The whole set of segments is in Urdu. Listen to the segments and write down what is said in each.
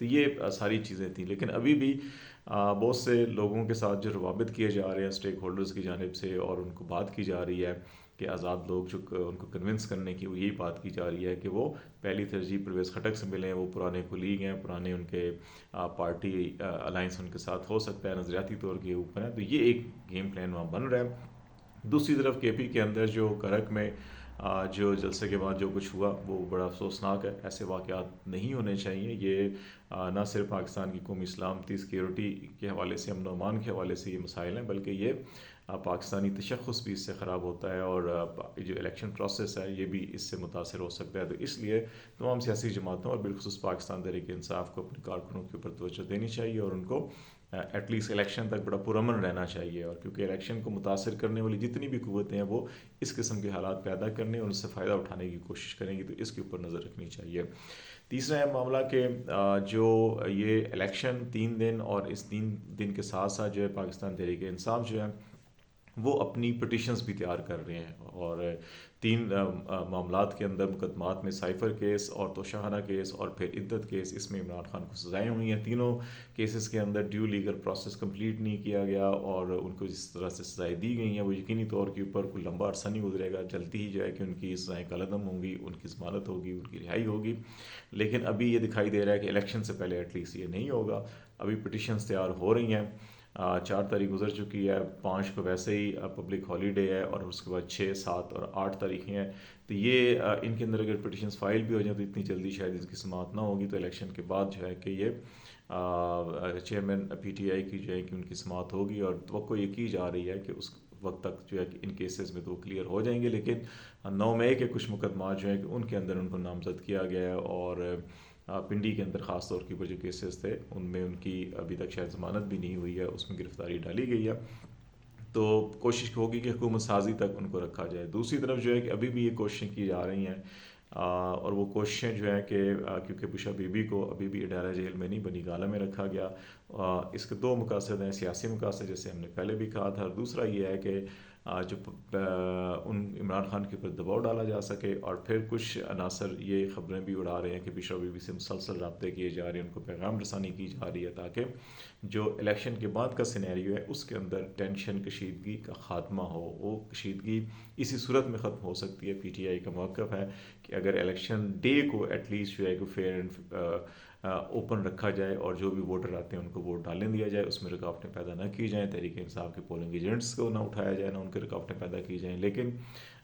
تو یہ ساری چیزیں تھیں، لیکن ابھی بھی بہت سے لوگوں کے ساتھ جو روابط کیے جا رہے ہیں اسٹیک ہولڈرز کی جانب سے، اور ان کو بات کی جا رہی ہے کہ آزاد لوگ جو ان کو کنونس کرنے کی وہ یہی بات کی جا رہی ہے کہ وہ پہلی ترجیح پرویز خٹک سے ملیں، وہ پرانے کولیگ ہیں، پرانے ان کے پارٹی الائنس ان کے ساتھ ہو سکتا ہے، نظریاتی طور کے اوپر ہے، تو یہ ایک گیم پلان وہاں بن رہا ہے۔ دوسری طرف کے پی کے اندر جو کرک میں جو جلسے کے بعد جو کچھ ہوا وہ بڑا افسوسناک ہے، ایسے واقعات نہیں ہونے چاہیے۔ یہ نہ صرف پاکستان کی قومی سلامتی سیکیورٹی کے حوالے سے، امن و امان کے حوالے سے یہ مسائل ہیں، بلکہ یہ پاکستانی تشخص بھی اس سے خراب ہوتا ہے، اور جو الیکشن پروسیس ہے یہ بھی اس سے متاثر ہو سکتا ہے۔ تو اس لیے تمام سیاسی جماعتوں اور بالخصوص پاکستان تحریک انصاف کو اپنے کارکنوں کے اوپر توجہ دینی چاہیے، اور ان کو ایٹ لیسٹ الیکشن تک بڑا پرامن رہنا چاہیے، اور کیونکہ الیکشن کو متاثر کرنے والی جتنی بھی قوتیں ہیں وہ اس قسم کے حالات پیدا کرنے اور ان سے فائدہ اٹھانے کی کوشش کریں گی، تو اس کے اوپر نظر رکھنی چاہیے۔ تیسرا ہے معاملہ کہ جو یہ الیکشن 3 دن اور اس 3 دن کے ساتھ ساتھ جو ہے پاکستان تحریک انصاف جو ہے وہ اپنی پٹیشنز بھی تیار کر رہے ہیں، اور 3 معاملات کے اندر مقدمات میں سائفر کیس اور توشہانہ کیس اور پھر عدت کیس، اس میں عمران خان کو سزائیں ہوئی ہیں۔ تینوں کیسز کے اندر ڈیو لیگل پروسیس کمپلیٹ نہیں کیا گیا، اور ان کو جس طرح سے سزائیں دی گئی ہیں وہ یقینی طور کے اوپر کوئی لمبا عرصہ نہیں گزرے گا، جلدی ہی جو ہے کہ ان کی سزائیں کالعدم ہوں گی، ان کی ضمانت ہوگی، ان کی رہائی ہوگی۔ لیکن ابھی یہ دکھائی دے رہا ہے کہ الیکشن سے پہلے ایٹ لیسٹ یہ نہیں ہوگا۔ ابھی پٹیشنز تیار ہو رہی ہیں، 4 تاریخ گزر چکی ہے، 5 کو ویسے ہی پبلک ہالیڈے ہے، اور اس کے بعد 6، 7 اور 8 تاریخیں ہیں، تو یہ ان کے اندر اگر پٹیشنز فائل بھی ہو جائیں تو اتنی جلدی شاید اس کی سماعت نہ ہوگی، تو الیکشن کے بعد جو ہے کہ یہ چیئرمین پی ٹی آئی کی جو ہے کہ ان کی سماعت ہوگی، اور توقع یہ کی جا رہی ہے کہ اس وقت تک جو ہے کہ ان کیسز میں تو کلیئر ہو جائیں گے۔ لیکن 9 مئی کے کچھ مقدمات جو ہیں کہ ان کے اندر ان کو نامزد کیا گیا ہے، اور پنڈی کے اندر خاص طور کے اوپر جو کیسز تھے ان میں ان کی ابھی تک شاید ضمانت بھی نہیں ہوئی ہے، اس میں گرفتاری ڈالی گئی ہے، تو کوشش ہوگی کہ حکومت سازی تک ان کو رکھا جائے۔ دوسری طرف جو ہے کہ ابھی بھی یہ کوششیں کی جا رہی ہیں، اور وہ کوششیں جو ہیں کہ کیونکہ بشا بی بی کو ابھی بھی اڈالہ جیل میں نہیں بنی گالہ میں رکھا گیا، اس کے 2 مقاصد ہیں، سیاسی مقاصد جیسے ہم نے پہلے بھی کہا تھا، اور دوسرا یہ ہے کہ جو ان عمران خان کے اوپر دباؤ ڈالا جا سکے، اور پھر کچھ عناصر یہ خبریں بھی اڑا رہے ہیں کہ بشا بی بی سے مسلسل رابطے کیے جا رہے ہیں، ان کو پیغام رسانی کی جا رہی ہے تاکہ جو الیکشن کے بعد کا سینیریو ہے اس کے اندر ٹینشن، کشیدگی کا خاتمہ ہو۔ وہ کشیدگی اسی صورت میں ختم ہو سکتی ہے، پی ٹی آئی کا موقف ہے کہ اگر الیکشن ڈے کو ایٹ لیسٹ جو ہے کہ فیئر اینڈ اوپن رکھا جائے، اور جو بھی ووٹر آتے ہیں ان کو ووٹ ڈالنے دیا جائے، اس میں رکاوٹیں پیدا نہ کی جائیں، تحریک انصاف کے پولنگ ایجنٹس کو نہ اٹھایا جائے، نہ ان کے رکاوٹیں پیدا کی جائیں۔ لیکن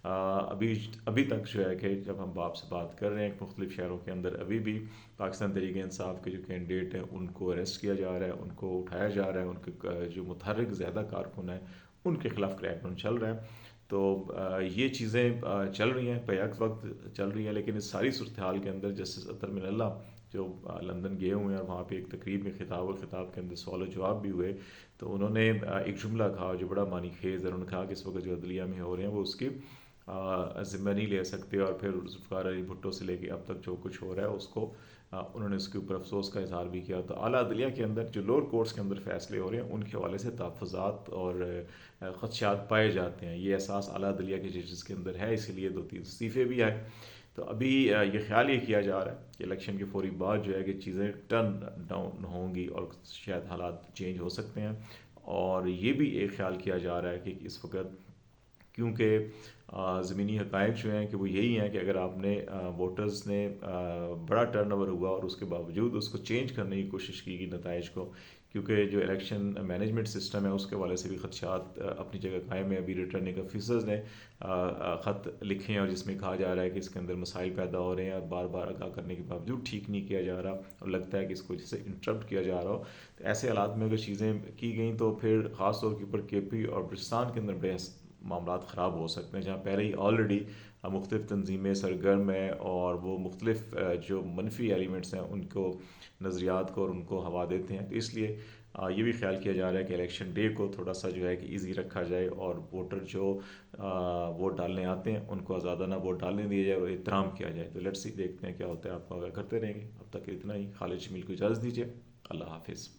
ابھی تک جو ہے کہ جب ہم آپ سے بات کر رہے ہیں مختلف شہروں کے اندر ابھی بھی پاکستان تحریک انصاف کے جو کینڈیڈیٹ ہیں ان کو اریسٹ کیا جا رہا ہے، ان کو اٹھایا جا رہا ہے، ان کے جو متحرک زیادہ کارکن ہیں ان کے خلاف کریک ڈاؤن چل رہا ہے۔ تو یہ چیزیں چل رہی ہیں، بیک وقت چل رہی ہیں، لیکن اس ساری صورتحال کے اندر جسٹس اطہر من اللہ جو لندن گئے ہوئے ہیں، اور وہاں پہ ایک تقریب میں خطاب کے اندر سوال و جواب بھی ہوئے، تو انہوں نے ایک جملہ کہا جو بڑا معنی خیز ہے۔ انہوں نے کہا کہ اس وقت جو عدلیہ میں ہو رہے ہیں وہ اس کی ذمہ نہیں لے سکتے، اور پھر ذوالفقار علی بھٹو سے لے کے اب تک جو کچھ ہو رہا ہے اس کو انہوں نے اس کے اوپر افسوس کا اظہار بھی کیا۔ تو اعلیٰ عدلیہ کے اندر جو لوور کورٹس کے اندر فیصلے ہو رہے ہیں ان کے حوالے سے تحفظات اور خدشات پائے جاتے ہیں، یہ احساس اعلیٰ عدلیہ کے ججز کے اندر ہے، اسی لیے 2-3 استعفے بھی آئے۔ تو ابھی یہ خیال یہ کیا جا رہا ہے کہ الیکشن کے فوری بعد جو ہے کہ چیزیں ٹرن ڈاؤن ہوں گی اور شاید حالات چینج ہو سکتے ہیں، اور یہ بھی ایک خیال کیا جا رہا ہے کہ اس وقت کیونکہ زمینی حقائق جو ہیں کہ وہ یہی ہیں کہ اگر آپ نے ووٹرز نے بڑا ٹرن اوور ہوا اور اس کے باوجود اس کو چینج کرنے کی کوشش کی گئی نتائج کو، کیونکہ جو الیکشن مینجمنٹ سسٹم ہے اس کے حوالے سے بھی خدشات اپنی جگہ قائم ہے۔ ابھی ریٹرننگ آفیسرز نے خط لکھے ہیں اور جس میں کہا جا رہا ہے کہ اس کے اندر مسائل پیدا ہو رہے ہیں، اور بار بار آگاہ کرنے کے باوجود ٹھیک نہیں کیا جا رہا، اور لگتا ہے کہ اس کو جیسے انٹرپٹ کیا جا رہا ہو۔ تو ایسے حالات میں اگر چیزیں کی گئیں تو پھر خاص طور کے اوپر کے پی اور بلوچستان کے اندر بڑے معاملات خراب ہو سکتے ہیں، جہاں پہلے ہی آلریڈی مختلف تنظیمیں سرگرم ہیں، اور وہ مختلف جو منفی ایلیمنٹس ہیں ان کو نظریات کو اور ان کو ہوا دیتے ہیں۔ تو اس لیے یہ بھی خیال کیا جا رہا ہے کہ الیکشن ڈے کو تھوڑا سا جو ہے کہ ایزی رکھا جائے، اور ووٹر جو ووٹ ڈالنے آتے ہیں ان کو آزادانہ ووٹ ڈالنے دیا جائے اور احترام کیا جائے۔ تو لیٹس سی، دیکھتے ہیں کیا ہوتا ہے، آپ کو آگاہ کرتے رہیں گے۔ اب تک اتنا ہی۔ خالد جمیل کو اجازت دیجیے، اللہ حافظ۔